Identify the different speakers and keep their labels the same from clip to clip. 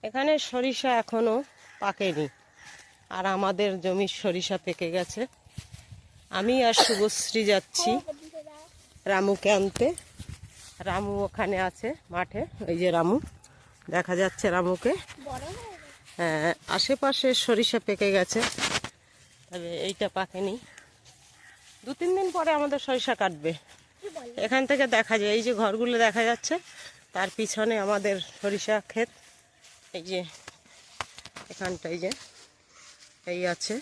Speaker 1: এখানে সরিষা এখনো পাকেনি, আর আমাদের জমির সরিষা পেকে গেছে। আমি আর শুভশ্রী যাচ্ছি রামুকে আনতে। রামু ওখানে আছে মাঠে, ওই যে রামু দেখা যাচ্ছে রামুকে। হ্যাঁ, আশেপাশে সরিষা পেকে গেছে, তবে এইটা পাকেনি। 2-3 দিন পরে আমাদের সরিষা কাটবে। এখান থেকে দেখা যায়, এই যে ঘরগুলো দেখা যাচ্ছে, তার পিছনে আমাদের সরিষা ক্ষেত। এই যে এখানটা এই যে এই আছে।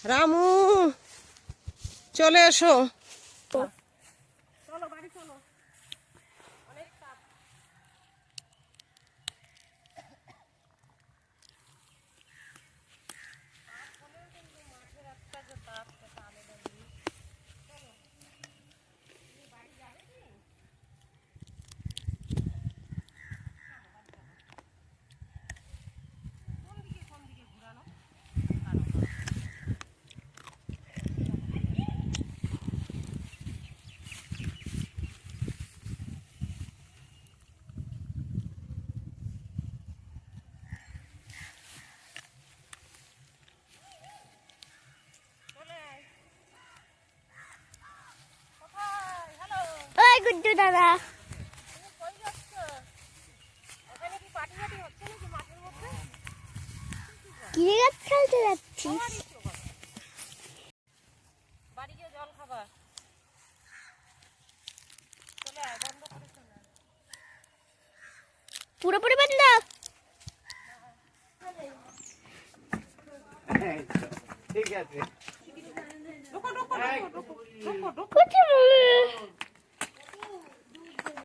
Speaker 1: রামু চলে এসো, চলো বাড়ি চলো।
Speaker 2: ওই গুড্ডু দাদা, কি গাছ খেলতে যাচ্ছিস?
Speaker 1: বাড়ি গিয়ে জল খাবা, চলে আয়, বন্ধ করে চলে আয়।
Speaker 2: পুরোপুরি বন্ধ?
Speaker 3: ঠিক আছে।
Speaker 1: ঢোকো ঢোকো ঢোকো ঢোকো ঢোকো ঢোকো।